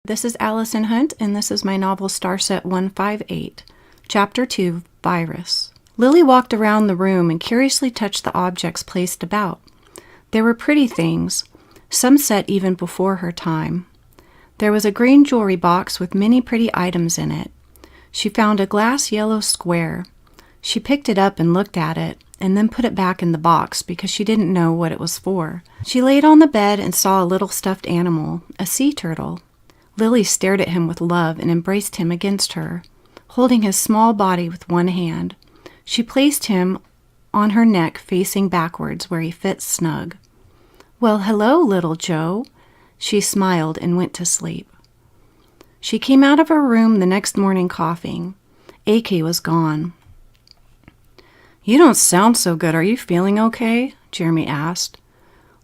This is Allison Hunt, and this is my novel Starset 158, Chapter 2, Virus. Lily walked around the room and curiously touched the objects placed about. There were pretty things, some set even before her time. There was a green jewelry box with many pretty items in it. She found a glass yellow square. She picked it up and looked at it, and then put it back in the box because she didn't know what it was for. She laid on the bed and saw a little stuffed animal, a sea turtle. Lily stared at him with love and embraced him against her, holding his small body with one hand. She placed him on her neck facing backwards where he fit snug. "Well, hello, little Joe." She smiled and went to sleep. She came out of her room the next morning coughing. AK was gone. "You don't sound so good. Are you feeling okay?" Jeremy asked.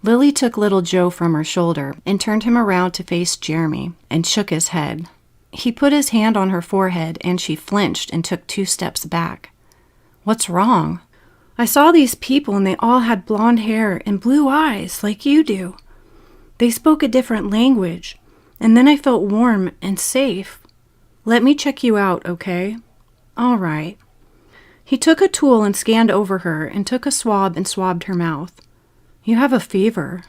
Lily took little Joe from her shoulder and turned him around to face Jeremy and shook his head. He put his hand on her forehead and she flinched and took 2 steps back. "What's wrong?" "I saw these people and they all had blonde hair and blue eyes like you do. They spoke a different language, and then I felt warm and safe. Let me check you out, okay?" "All right." He took a tool and scanned over her and took a swab and swabbed her mouth. "You have a fever."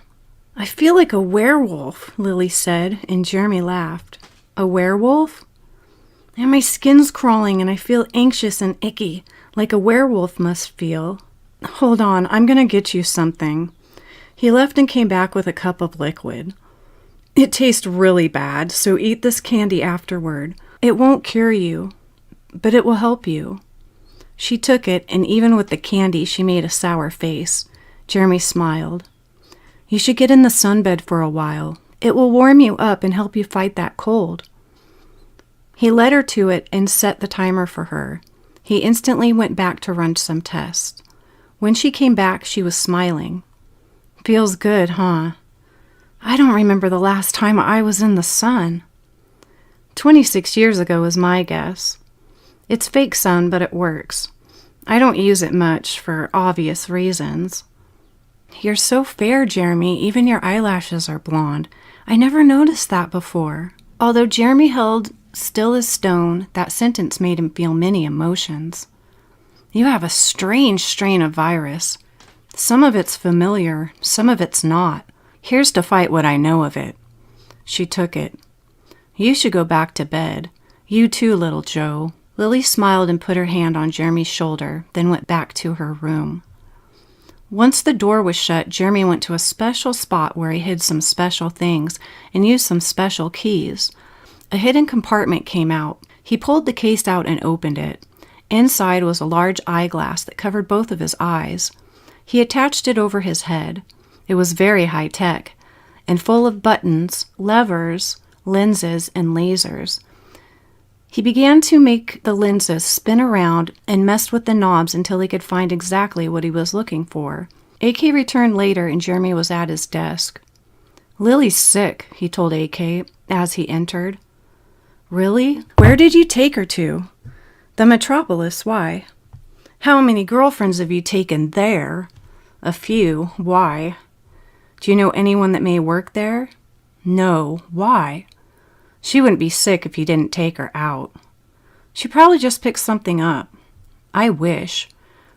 "I feel like a werewolf," Lily said, and Jeremy laughed. "A werewolf?" "And my skin's crawling and I feel anxious and icky, like a werewolf must feel." "Hold on, I'm gonna get you something." He left and came back with a cup of liquid. "It tastes really bad, so eat this candy afterward. It won't cure you, but it will help you." She took it, and even with the candy, she made a sour face. Jeremy smiled. "You should get in the sunbed for a while. It will warm you up and help you fight that cold." He led her to it and set the timer for her. He instantly went back to run some tests. When she came back, she was smiling. "Feels good, huh?" "I don't remember the last time I was in the sun." 26 years ago is my guess. It's fake sun, but it works. I don't use it much for obvious reasons. "You're so fair, Jeremy. Even your eyelashes are blonde. I never noticed that before." Although Jeremy held still as stone, that sentence made him feel many emotions. "You have a strange strain of virus. Some of it's familiar, some of it's not. Here's to fight what I know of it." She took it. "You should go back to bed. You too, little Joe." Lily smiled and put her hand on Jeremy's shoulder, then went back to her room. Once the door was shut, Jeremy went to a special spot where he hid some special things and used some special keys. A hidden compartment came out. He pulled the case out and opened it. Inside was a large eyeglass that covered both of his eyes. He attached it over his head. It was very high-tech and full of buttons, levers, lenses, and lasers. He began to make the lenses spin around and messed with the knobs until he could find exactly what he was looking for. AK returned later and Jeremy was at his desk. "Lily's sick," he told AK as he entered. "Really? Where did you take her to?" "The Metropolis. Why?" "How many girlfriends have you taken there?" "A few. Why?" "Do you know anyone that may work there?" "No. Why?" "She wouldn't be sick if you didn't take her out." "She probably just picked something up." "I wish."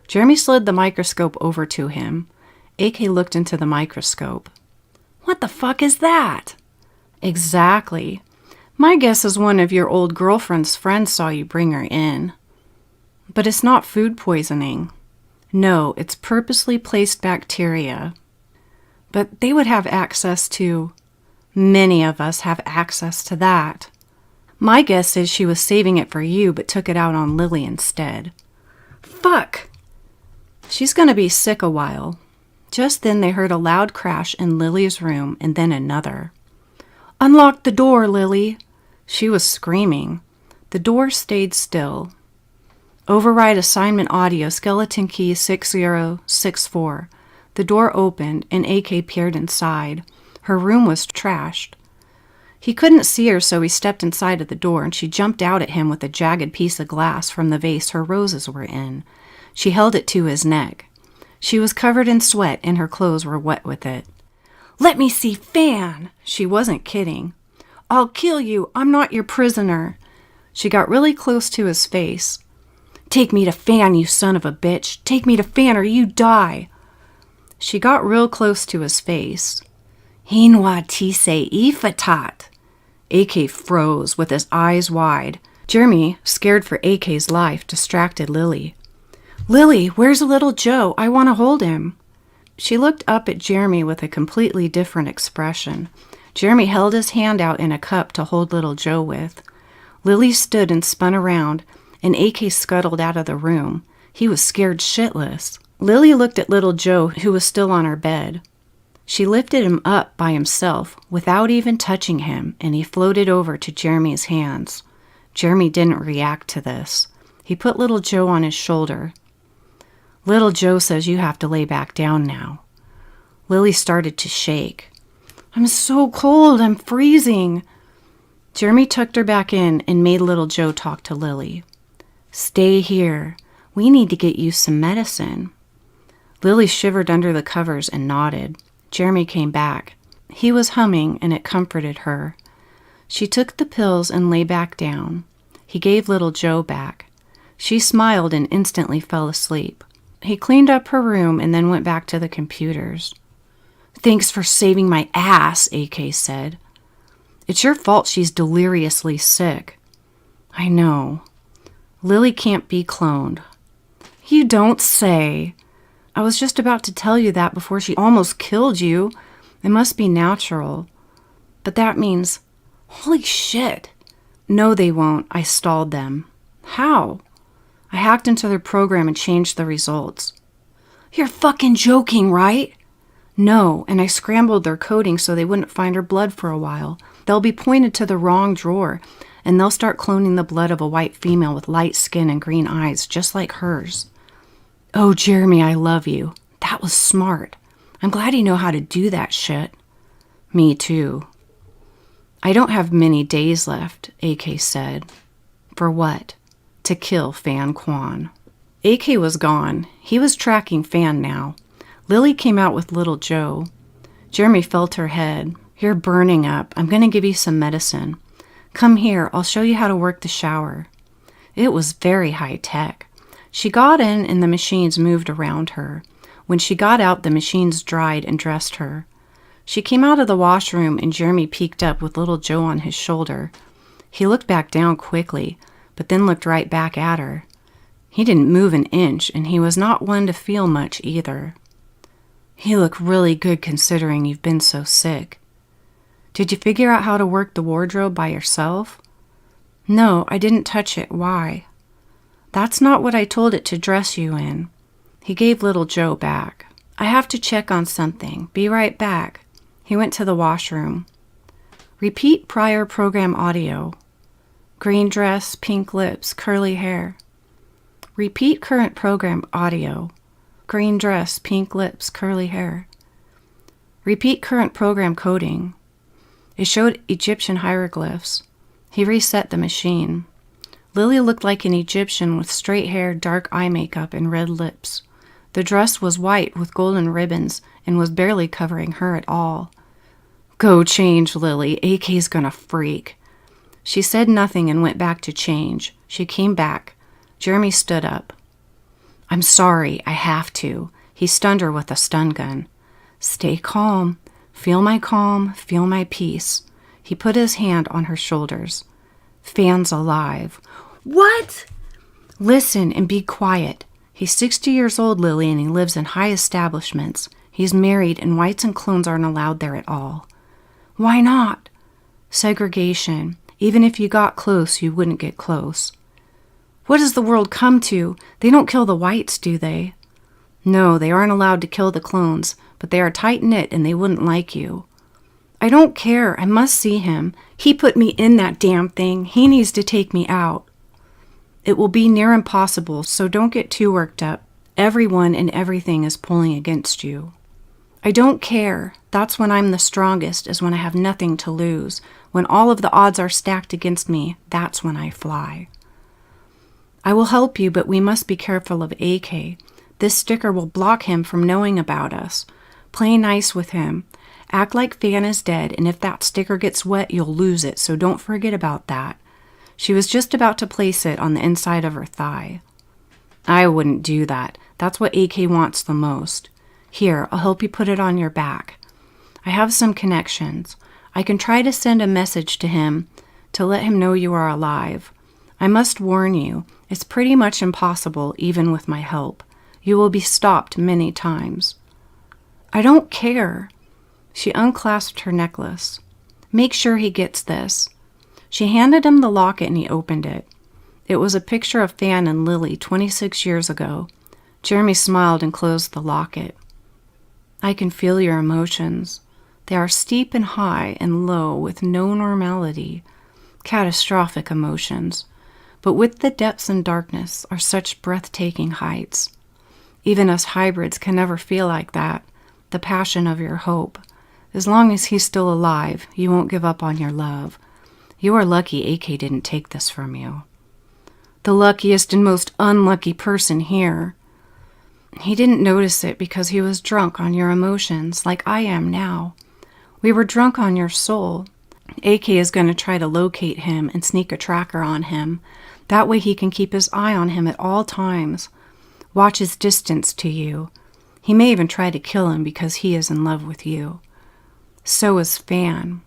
Jeremy slid the microscope over to him. AK looked into the microscope. "What the fuck is that?" "Exactly. My guess is one of your old girlfriend's friends saw you bring her in." "But it's not food poisoning." "No, it's purposely placed bacteria." "But they would have access to..." "Many of us have access to that." "My guess is she was saving it for you but took it out on Lily instead." "Fuck!" "She's gonna be sick a while." Just then they heard a loud crash in Lily's room and then another. "Unlock the door, Lily!" She was screaming. The door stayed still. "Override assignment audio, skeleton key 6064. The door opened and AK peered inside. Her room was trashed. He couldn't see her, so he stepped inside of the door, and she jumped out at him with a jagged piece of glass from the vase her roses were in. She held it to his neck. She was covered in sweat, and her clothes were wet with it. "Let me see Fan!" She wasn't kidding. I'll kill you. I'm not your prisoner. She got really close to his face. Take me to Fan, you son of a bitch. Take me to Fan or you die. She got real close to his face. Hinwa tise ifatat. AK froze with his eyes wide. Jeremy, scared for AK's life, distracted Lily. Lily, where's little Joe? I want to hold him. She looked up at Jeremy with a completely different expression. Jeremy held his hand out in a cup to hold little Joe with. Lily stood and spun around, and AK scuttled out of the room. He was scared shitless. Lily looked at little Joe, who was still on her bed. She lifted him up by himself, without even touching him, and he floated over to Jeremy's hands. Jeremy didn't react to this. He put little Joe on his shoulder. Little Joe says you have to lay back down now. Lily started to shake. I'm so cold, I'm freezing. Jeremy tucked her back in and made little Joe talk to Lily. Stay here. We need to get you some medicine. Lily shivered under the covers and nodded. Jeremy came back. He was humming, and it comforted her. She took the pills and lay back down. He gave little Joe back. She smiled and instantly fell asleep. He cleaned up her room and then went back to the computers. Thanks for saving my ass, AK said. It's your fault she's deliriously sick. I know. Lily can't be cloned. You don't say. I was just about to tell you that before she almost killed you. It must be natural. But that means, holy shit. No, they won't. I stalled them. How? I hacked into their program and changed the results. You're fucking joking, right? No, and I scrambled their coding so they wouldn't find her blood for a while. They'll be pointed to the wrong drawer, and they'll start cloning the blood of a white female with light skin and green eyes, just like hers. Oh, Jeremy, I love you. That was smart. I'm glad you know how to do that shit. Me too. I don't have many days left, AK said. For what? To kill Fan Quan. AK was gone. He was tracking Fan now. Lily came out with little Joe. Jeremy felt her head. You're burning up. I'm going to give you some medicine. Come here. I'll show you how to work the shower. It was very high tech. She got in and the machines moved around her. When she got out, the machines dried and dressed her. She came out of the washroom and Jeremy peeked up with little Joe on his shoulder. He looked back down quickly, but then looked right back at her. He didn't move an inch, and he was not one to feel much either. You look really good considering you've been so sick. Did you figure out how to work the wardrobe by yourself? No, I didn't touch it. Why? That's not what I told it to dress you in. He gave little Joe back. I have to check on something. Be right back. He went to the washroom. Repeat prior program audio. Green dress, pink lips, curly hair. Repeat current program audio. Green dress, pink lips, curly hair. Repeat current program coding. It showed Egyptian hieroglyphs. He reset the machine. Lily looked like an Egyptian with straight hair, dark eye makeup, and red lips. The dress was white with golden ribbons and was barely covering her at all. Go change, Lily. AK's gonna freak. She said nothing and went back to change. She came back. Jeremy stood up. I'm sorry, I have to. He stunned her with a stun gun. Stay calm. Feel my calm. Feel my peace. He put his hand on her shoulders. Fan's alive. What? Listen and be quiet. He's 60 years old, Lily, and he lives in high establishments. He's married, and whites and clones aren't allowed there at all. Why not? Segregation. Even if you got close, you wouldn't get close. What does the world come to? They don't kill the whites, do they? No, they aren't allowed to kill the clones, but they are tight-knit and they wouldn't like you. I don't care. I must see him. He put me in that damn thing. He needs to take me out. It will be near impossible, so don't get too worked up. Everyone and everything is pulling against you. I don't care. That's when I'm the strongest, is when I have nothing to lose. When all of the odds are stacked against me, that's when I fly. I will help you, but we must be careful of AK. This sticker will block him from knowing about us. Play nice with him. Act like Fan is dead, and if that sticker gets wet, you'll lose it, so don't forget about that. She was just about to place it on the inside of her thigh. I wouldn't do that. That's what AK wants the most. Here, I'll help you put it on your back. I have some connections. I can try to send a message to him to let him know you are alive. I must warn you, it's pretty much impossible even with my help. You will be stopped many times. I don't care. She unclasped her necklace. Make sure he gets this. She handed him the locket and he opened it. It was a picture of Fan and Lily 26 years ago. Jeremy smiled and closed the locket. I can feel your emotions. They are steep and high and low with no normality. Catastrophic emotions. But with the depths and darkness are such breathtaking heights. Even us hybrids can never feel like that, the passion of your hope. As long as he's still alive, you won't give up on your love. You are lucky AK didn't take this from you. The luckiest and most unlucky person here. He didn't notice it because he was drunk on your emotions, like I am now. We were drunk on your soul. AK is going to try to locate him and sneak a tracker on him. That way he can keep his eye on him at all times. Watch his distance to you. He may even try to kill him because he is in love with you. So is Fan.